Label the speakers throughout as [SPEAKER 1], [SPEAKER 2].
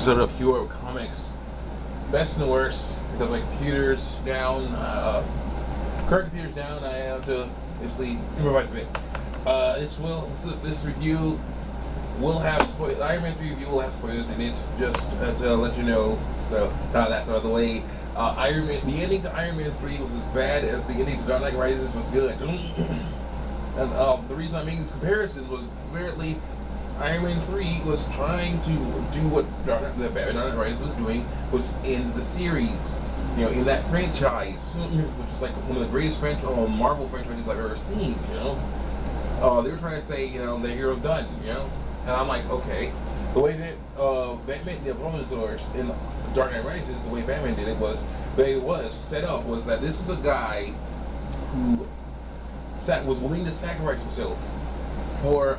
[SPEAKER 1] episode of Hero Comics. Best and worst, because my computer's down. Current computer's down. I have to basically improvise a bit. This review will have spoilers. Iron Man 3 review will have spoilers in it, just to let you know. So that's out of the way. The ending to Iron Man 3 was as bad as the ending to Dark Knight Rises was good. And the reason I'm making this comparison was apparently Iron Man 3 was trying to do what Dark Knight Rises was doing, was in the series, in that franchise, which was like one of the greatest Marvel franchises I've ever seen. They were trying to say, the hero's done, and I'm like, okay. The way that Batman, the opponents in Dark Knight Rises, the way Batman did it was, set up was that this is a guy who was willing to sacrifice himself for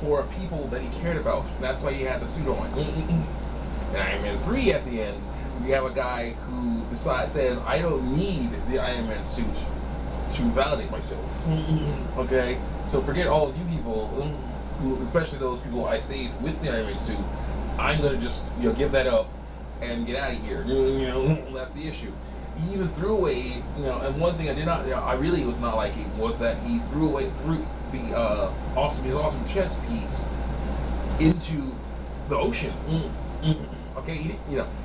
[SPEAKER 1] for people that he cared about. That's why he had the suit on. And Iron Man 3 at the end, we have a guy who says, I don't need the Iron Man suit to validate myself. Okay? So forget all of you people, especially those people I saved with the Iron Man suit. I'm gonna just give that up and get out of here. That's the issue. He even threw away, and one thing I really was not liking was that he threw the his awesome chess piece into the ocean. Okay, he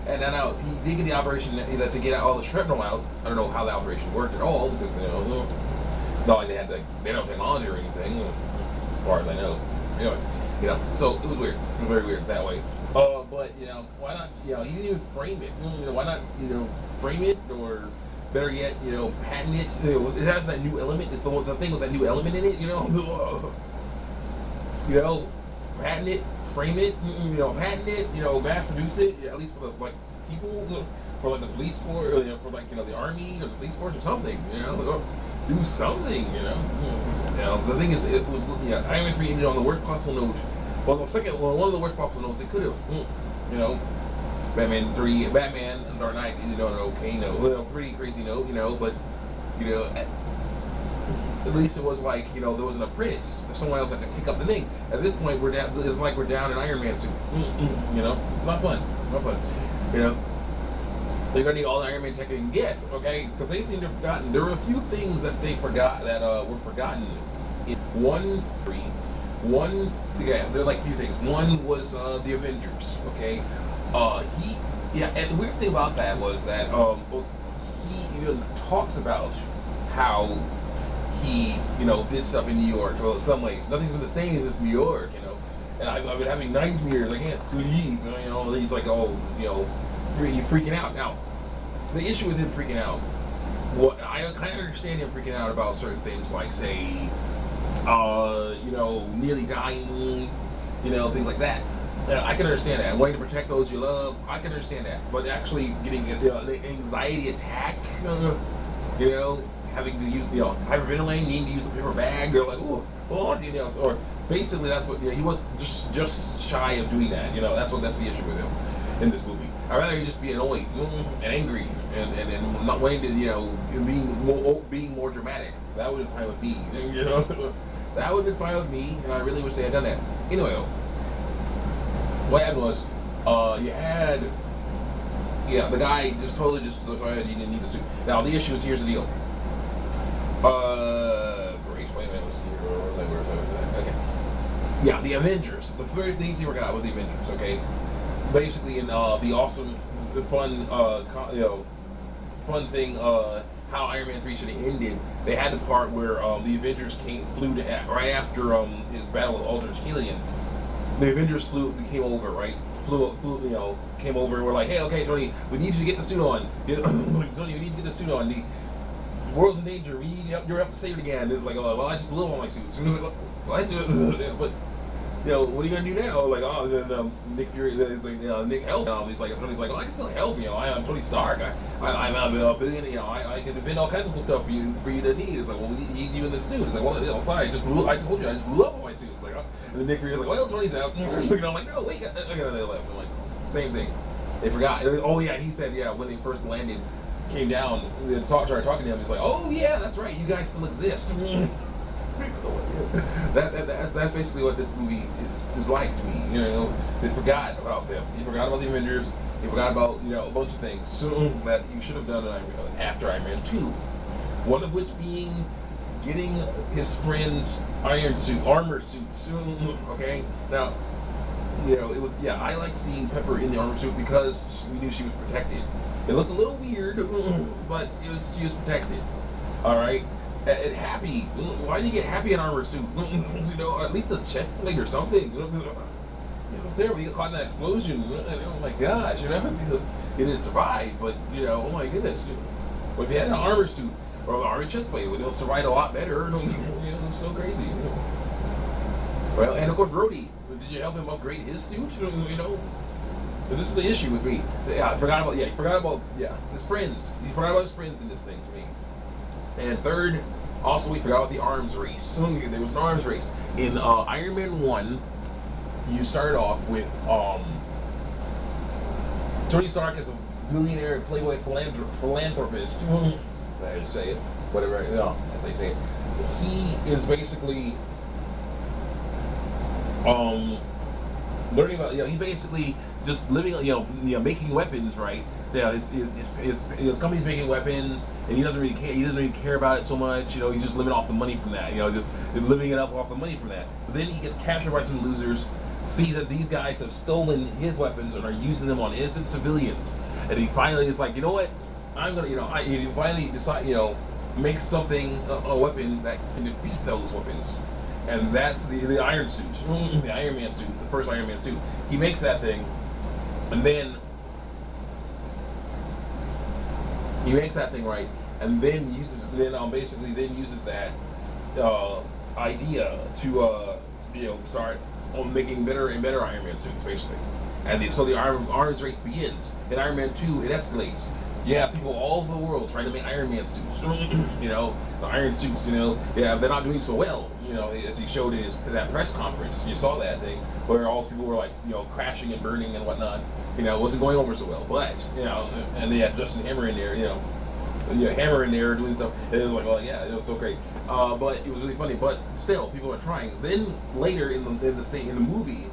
[SPEAKER 1] and then he did get the operation to get all the shrapnel out. I don't know how the operation worked at all because not like they had no technology or anything, as far as I know. Anyways, so it was weird. It was very weird that way. But why not? He didn't even frame it. Why not? Frame it, or better yet, patent it. It has that new element. It's the thing with that new element in it. Patent it, frame it. Patent it. Mass produce it. At least for the people, for the police force, or for the army or the police force or something. Do something. The thing is, it was Iron Man 3 ended on the worst possible note. Well, one of the worst possible notes it could have. Batman and Dark Knight ended on an okay note, pretty crazy note, but at least it was like there was an apprentice, there's someone else that could pick up the thing. At this point, we're down. It's like we're down in Iron Man suit. It's not fun. They're gonna need all the Iron Man tech they can get, okay? Because they seem to have forgotten. There were a few things that they forgot that were forgotten in there are like a few things. One was the Avengers, okay? And the weird thing about that was that he even talks about how he, did stuff in New York. Well, in some ways, nothing's been the same as just New York, And I've been having nightmares. I can't sleep. He's like, freaking out. Now, the issue with him freaking out, I kind of understand him freaking out about certain things, like say, nearly dying, things like that. I can understand that. Wanting to protect those you love, I can understand that. But actually getting the anxiety attack, having to use, hyperventilating, needing to use a paper bag, they're like, or basically that's what, he was just shy of doing that. That's the issue with him in this movie. I'd rather he just be annoyed and angry and not wanting to, being more dramatic. That would have been fine with me, That would have been fine with me, and I really wish they had done that. Anyway, what happened was, you had, the guy just totally he didn't need the suit. Now, the issue is, here's the deal. Grace, wait a minute, let's see here. Okay. Yeah, the Avengers. The first thing he forgot was the Avengers, okay? Basically, in the awesome, fun, fun thing, how Iron Man 3 should have ended, they had the part where the Avengers flew right after his battle with Aldrich Killian. The Avengers came over, right? Came over and were like, hey, okay, Tony, we need you to get the suit on. Tony, we need to get the suit on. The world's in danger. We need you're up to save it again. It's like, well, I just blew up all my suits. So it was like, but what are you gonna do now? Like, then Nick Fury is like, Nick, help. He's like, Tony's like, I can still help. I am Tony Stark. I'm a billion. I can invent all kinds of cool stuff for you to need. It's like, well, we need you in the suit. It's like, well, sorry, I told you, I just blew up all my suits. It's like, and then Nick Fury's like, well, Tony's out. I'm like, no, wait, I got they left. I'm like, same thing. They forgot. Oh yeah, he said, when they first landed, came down, and started talking to him. He's like, oh yeah, that's right, you guys still exist. That's basically what this movie is like to me. You know, they forgot about them. He forgot about the Avengers. He forgot about a bunch of things that you should have done after Iron Man 2. One of which being getting his friend's armor suits. Okay, now it was I like seeing Pepper in the armor suit because we knew she was protected. It looked a little weird, but she was protected. All right. And Happy, why did you get Happy an armor suit? At least a chest plate or something. It was terrible. He got caught in that explosion. Oh my gosh, he didn't survive, but oh my goodness. But if he had an armor suit or an armor chest plate, it would survive a lot better. It's so crazy. Well, and of course, Rhodey. Did you help him upgrade his suit? But this is the issue with me. Yeah, he forgot about his friends. He forgot about his friends in this thing to me. And third, also we forgot about the arms race. There was an arms race. In Iron Man 1, you started off with Tony Stark as a billionaire playboy philanthropist. I just say it. Whatever, that's how you say it. He is basically learning about, he basically just living, making weapons, right? His company's making weapons, and he doesn't really care. He doesn't really care about it so much. He's just living off the money from that. Just living it up off the money from that. But then he gets captured by some losers, sees that these guys have stolen his weapons and are using them on innocent civilians, and he finally is like, you know what? I'm gonna, he finally decide, make something, a weapon that can defeat those weapons. And that's the Iron suit, the Iron Man suit, the first Iron Man suit. He makes that thing, and then he makes that thing right, and then uses that idea to start on making better and better Iron Man suits, basically. And so the arms race begins. In Iron Man 2, it escalates. You have people all over the world trying to make Iron Man suits. The iron suits, they're not doing so well. As he showed in that press conference, you saw that thing where all people were like, crashing and burning and whatnot. It wasn't going over so well. But and they had Justin Hammer in there, Hammer in there doing stuff. And it was like, well, yeah, it was so great. But it was really funny. But still, people are trying. Then later in the movie,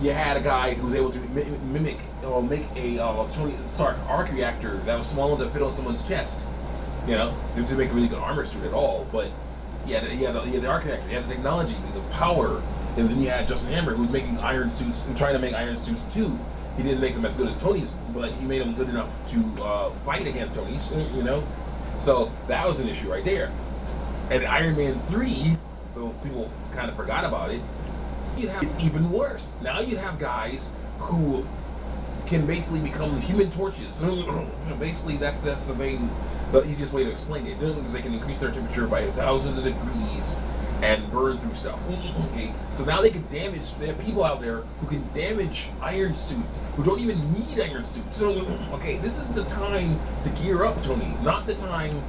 [SPEAKER 1] you had a guy who was able to mimic or make a Tony Stark arc reactor that was small enough to fit on someone's chest. Didn't make a really good armor suit at all, but you had the arc reactor, you had the technology, the power, and then you had Justin Hammer who was making iron suits and trying to make iron suits too. He didn't make them as good as Tony's, but he made them good enough to fight against Tony's. So that was an issue right there. And Iron Man 3, though people kind of forgot about it, it's even worse. Now you have guys who can basically become human torches. Basically, that's the easiest way to explain it. Because they can increase their temperature by thousands of degrees and burn through stuff. Okay, so now they can damage. There are people out there who can damage iron suits who don't even need iron suits. Okay, this is the time to gear up, Tony. Not the time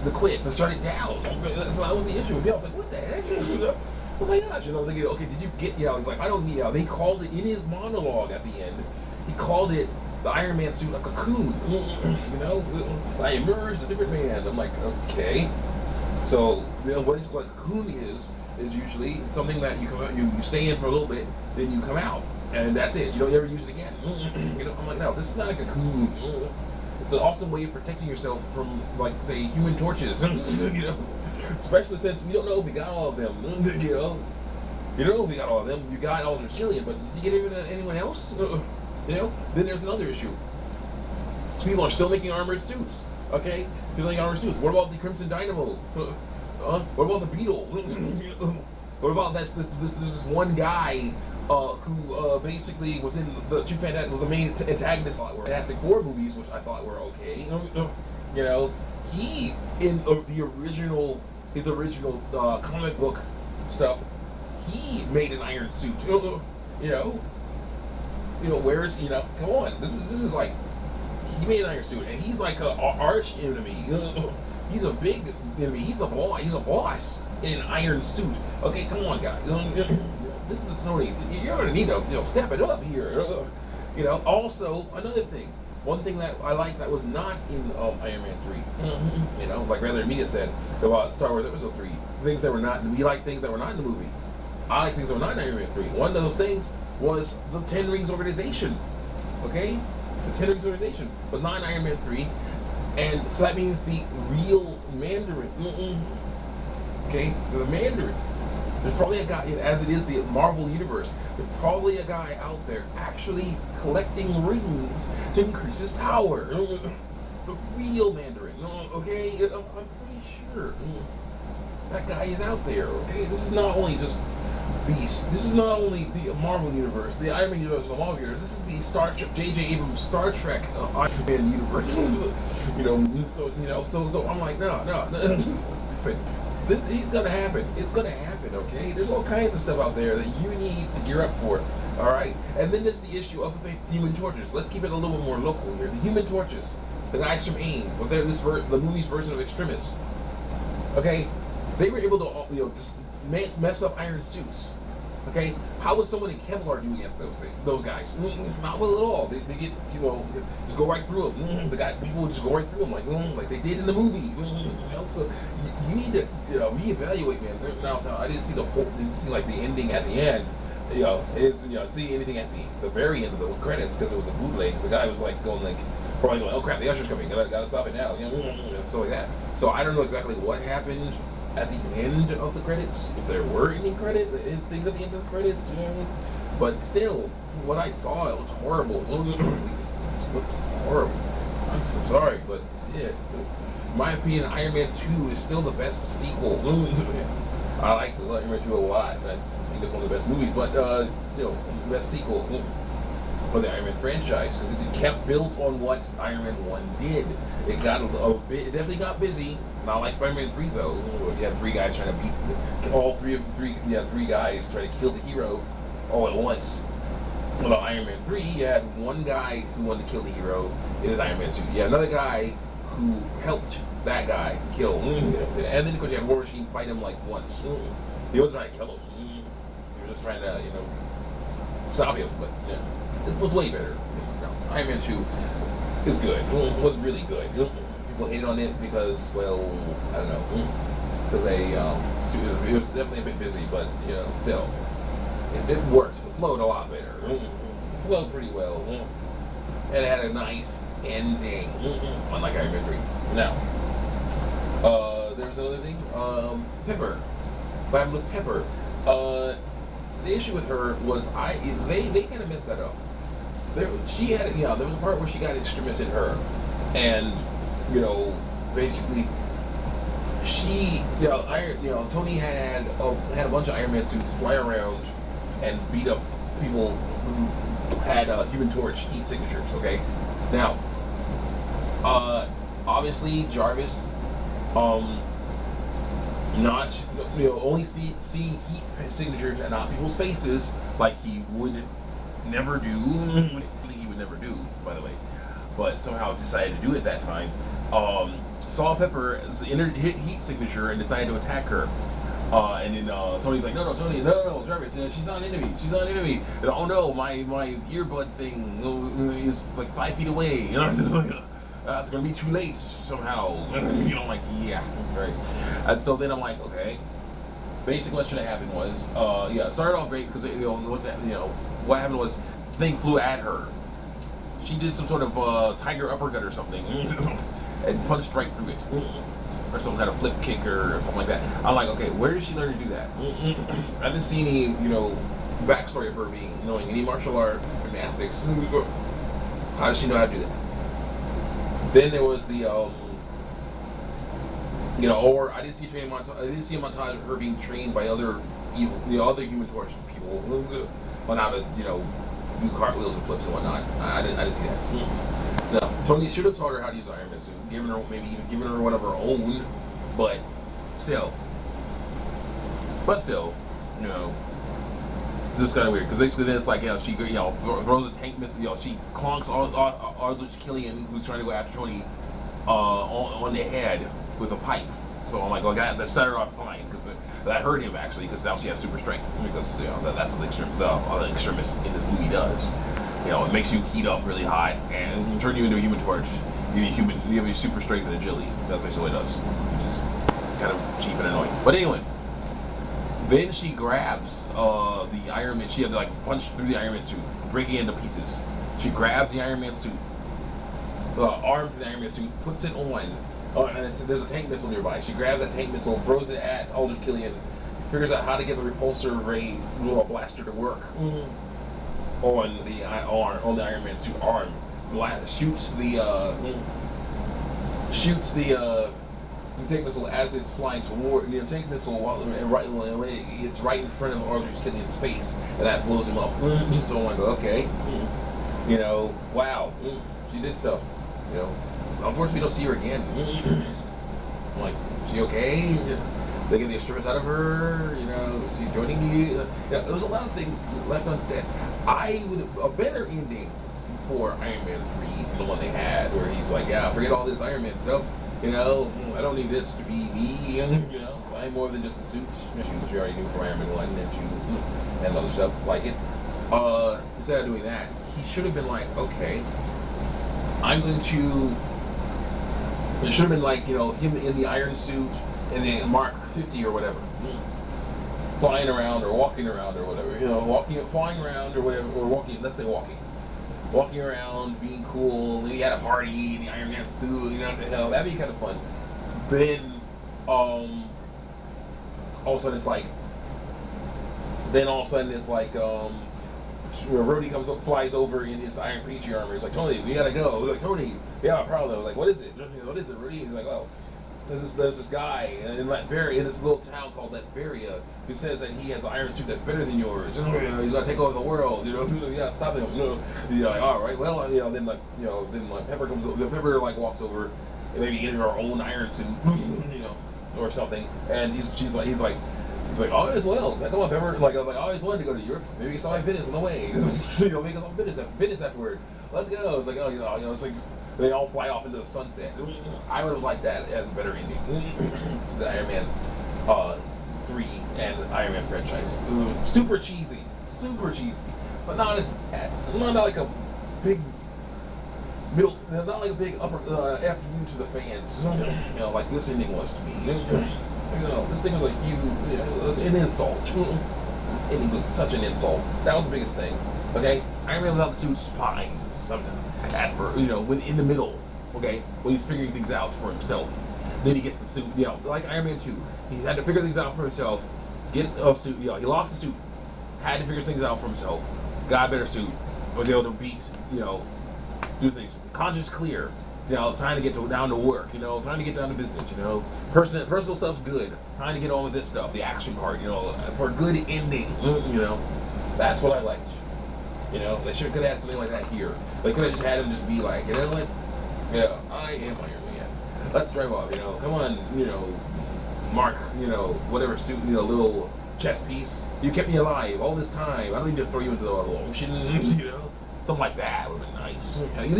[SPEAKER 1] to quit, to shut it down. So that was the issue with me. I was like, what the heck? Oh my gosh, thinking, okay, did you get, he's like, I don't need, they called it, in his monologue at the end, he called it the Iron Man suit a cocoon, I emerged a different man. I'm like, okay. So, what a cocoon is usually something that you come out, you stay in for a little bit, then you come out, and that's it. You don't ever use it again. I'm like, no, this is not a cocoon. It's an awesome way of protecting yourself from, like, say, human torches, Especially since we don't know if we got all of them, You don't know if we got all of them. You got all of the Chilean, but did you get anyone else? Then there's another issue. People are still making armored suits. Okay, people making armored suits. What about the Crimson Dynamo? What about the Beetle? What about this one guy who basically was in the main antagonist were Fantastic Four movies, which I thought were okay. He in his original comic book stuff, he made an iron suit. Whereas come on, this is like, he made an iron suit, and he's like an arch enemy. He's a big enemy. He's the boss. He's a boss in an iron suit. Okay, come on, guys. This is the Tony. You're gonna need to step it up here. Also another thing. One thing that I like that was not in Iron Man 3, like Rather Media said about Star Wars Episode 3, things that were not. We like things that were not in the movie. I like things that were not in Iron Man 3. One of those things was the Ten Rings organization. Okay, the Ten Rings organization was not in Iron Man 3, and so that means the real Mandarin. Okay, the Mandarin. There's probably a guy, as it is the Marvel Universe, there's probably a guy out there actually collecting rings to increase his power. The real Mandarin, okay? I'm pretty sure that guy is out there, okay? This is not only just Beast. This is not only the Marvel Universe, the Iron Man Universe, the Marvel Universe. This is the J.J. Abrams Star Trek Iron Man Universe. So I'm like, no. He's gonna happen. It's gonna happen, okay? There's all kinds of stuff out there that you need to gear up for, all right? And then there's the issue of the Human Torches. Let's keep it a little bit more local here. The Human Torches, the guys from AIM, the movie's version of Extremis, okay? They were able to, just mess up iron suits, okay? How would someone in Kevlar do against those guys? Not well at all. They get, just go right through them. People would just go right through them like they did in the movie. So you need to, reevaluate, man. Now, I didn't see like the ending at the end. See anything at the very end of the credits because it was a bootleg. The guy was like probably going, oh crap, the usher's coming. Gotta stop it now. So like that. So I don't know exactly what happened at the end of the credits, if there were any things at the end of the credits, but still, from what I saw, it looked horrible. It looked horrible. I'm so sorry, but yeah, in my opinion, Iron Man 2 is still the best sequel. I liked Iron Man 2 a lot. I think it's one of the best movies, but still, the best sequel for the Iron Man franchise, because it kept built on what Iron Man 1 did. It got it definitely got busy. Not like Spider-Man 3 though. You had three guys trying to beat three guys trying to kill the hero all at once. Well, Iron Man 3, you had one guy who wanted to kill the hero in his Iron Man suit. You had another guy who helped that guy kill. And then because you had War Machine fight him like once. He wasn't trying to kill him. He was just trying to, stop him. But this was way better. Iron Man 2 is good. It was really good. People hated on it because, well, I don't know, because it was definitely a bit busy, but still, it worked. It flowed a lot better. It flowed pretty well, and it had a nice ending, unlike Iron Man 3. Now, there was another thing. Pepper. What happened with Pepper? The issue with her was they kind of messed that up. There was a part where she got Extremis in her, and basically, she, Tony had a bunch of Iron Man suits fly around and beat up people who had Human Torch heat signatures. Okay, now, obviously Jarvis, only seeing heat signatures and not people's faces like he would never do. He would never do, by the way, but somehow decided to do it that time. Saw Pepper's heat signature and decided to attack her. And then Tony's like, no, Tony, no, Jarvis, she's not an enemy. And, oh no, my earbud thing is like 5 feet away. It's gonna be too late somehow. I'm like, yeah, right. And so then I'm like, okay. Basically, what should have happened was, it started off great because what happened was the thing flew at her. She did some sort of tiger uppercut or something. And punched right through it, or some kind of flip kick or something like that. I'm like, okay, where did she learn to do that? I didn't see any, backstory of her knowing any martial arts, gymnastics. How does she know how to do that? Then there was the, or I didn't see a montage of her being trained by other Human Torch people on how to, do cartwheels and flips and whatnot. I didn't see that. No, Tony should have taught her how to use Iron Man suit, giving her one of her own, but still, it's just kind of weird because basically then it's like she throws a tank missile, she clonks Aldrich Killian, who's trying to go after Tony, on the head with a pipe. So I'm like, well, that set her off fine because that hurt him actually because now she has super strength because that's what the Extremis in this movie does. It makes you heat up really hot and turn you into a Human Torch. You have super strength and agility. That's basically what it does, which is kind of cheap and annoying. But anyway, Then she grabs the Iron Man. She had to like punch through the Iron Man suit, breaking it into pieces. She grabs the Iron Man suit, arm for the Iron Man suit, puts it on. And there's a tank missile nearby. She grabs that tank missile, throws it at Aldrich Killian, figures out how to get the repulsor ray blaster to work on the Iron Man suit arm. Shoots the tank missile as it's flying toward tank missile it's right in front of Aldrich Killian's face, and that blows him up. So I go, okay, wow, she did stuff. Unfortunately, we don't see her again. I'm like, is she okay? They get the assurance out of her. Is she joining you? There was a lot of things left unsaid. A better ending for Iron Man 3, the one they had, where he's like, yeah, forget all this Iron Man stuff. I don't need this to be me. I'm more than just the suits. Which you already knew from Iron Man 1 and other stuff like it. Instead of doing that, he should have been like, okay, I'm going to. It should have been like, him in the iron suit and the Mark 50 or whatever. Flying around or walking around or whatever. Flying around or whatever, or walking, let's say walking. Walking around, being cool, maybe at a party in the Iron Man suit, that'd be kind of fun. Then, all of a sudden it's like, Rhodey flies over in his Iron Patriot armor. He's like, Tony, we gotta go. We're like, Tony, yeah, probably. Like, what is it? What is it, Rhodey? He's like, oh, there's this guy in this little town called Latveria who says that he has an iron suit that's better than yours. He's gonna take over the world. Yeah, stop him. You're like, all right, well, then Pepper comes over. Pepper walks over, and maybe in her own iron suit, or something. And he's like, all is well. Come on, Pepper. I always wanted to go to Europe. Maybe we can stop by Venice on the way. Make us on Venice afterward. Let's go. It's like, it's like they all fly off into the sunset. I would have liked that as a better ending to the Iron Man 3 and Iron Man franchise. Super cheesy, but not as bad. Not like a big middle, not like a big upper F you to the fans. Like this ending was to me. This thing was like an insult. This ending was such an insult. That was the biggest thing. Okay, Iron Man without the suit's fine sometimes. When in the middle, okay, when he's figuring things out for himself, then he gets the suit. Like Iron Man 2, he had to figure things out for himself. Get a suit. He lost the suit, had to figure things out for himself. Got a better suit, was able to beat. Do things. Conscience clear. Trying to get down to work, trying to get down to business, personal stuff's good. Trying to get on with this stuff, the action part, for a good ending, that's what I liked. They should have had something like that here. They could have just had him just be like, what? I am Iron Man. Let's drive off, come on, Mark, whatever suit, little chess piece. You kept me alive all this time. I don't need to throw you into the ocean, Something like that would have been nice.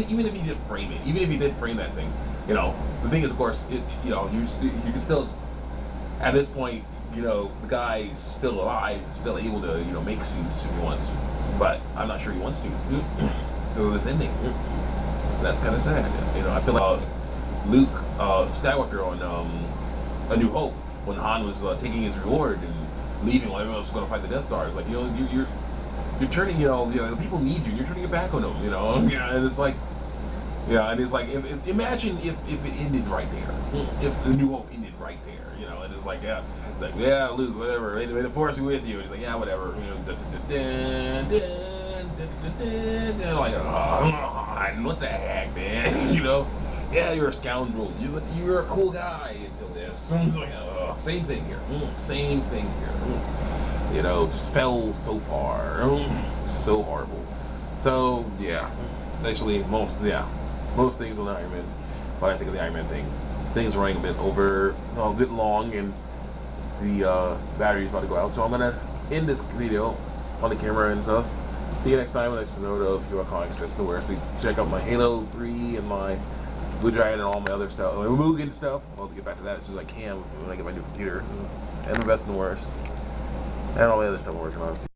[SPEAKER 1] Even if he did frame it, even if he did frame that thing, the thing is, of course, you can still, at this point, the guy's still alive, still able to, make suits if he wants to, but I'm not sure he wants to. This ending, that's kind of sad. I feel like Luke Skywalker on A New Hope, when Han was taking his reward and leaving while everyone was going to fight the Death Star. It's like, you're turning, the people need you. You're turning your back on them, and it's like, and it's like, imagine if it ended right there, if The New Hope ended right there, and it's like, Luke, whatever, may the Force be with you. And it's like, yeah, whatever, like, what the heck, man, yeah, you're a scoundrel. You're a cool guy until this. It's like, same thing here. Just fell so far. So horrible. So, yeah. Actually, most things on Iron Man, when I think of the Iron Man thing, things are running a bit long, and the battery's about to go out. So I'm going to end this video on the camera and stuff. See you next time on the next episode of Hero Comics Just in the West. Check out my Halo 3 and my Blue Giant and all my other stuff, my Mugen stuff. I'll get back to that as soon as I can when I get my new computer. And the best and the worst. And all the other stuff I'm working on.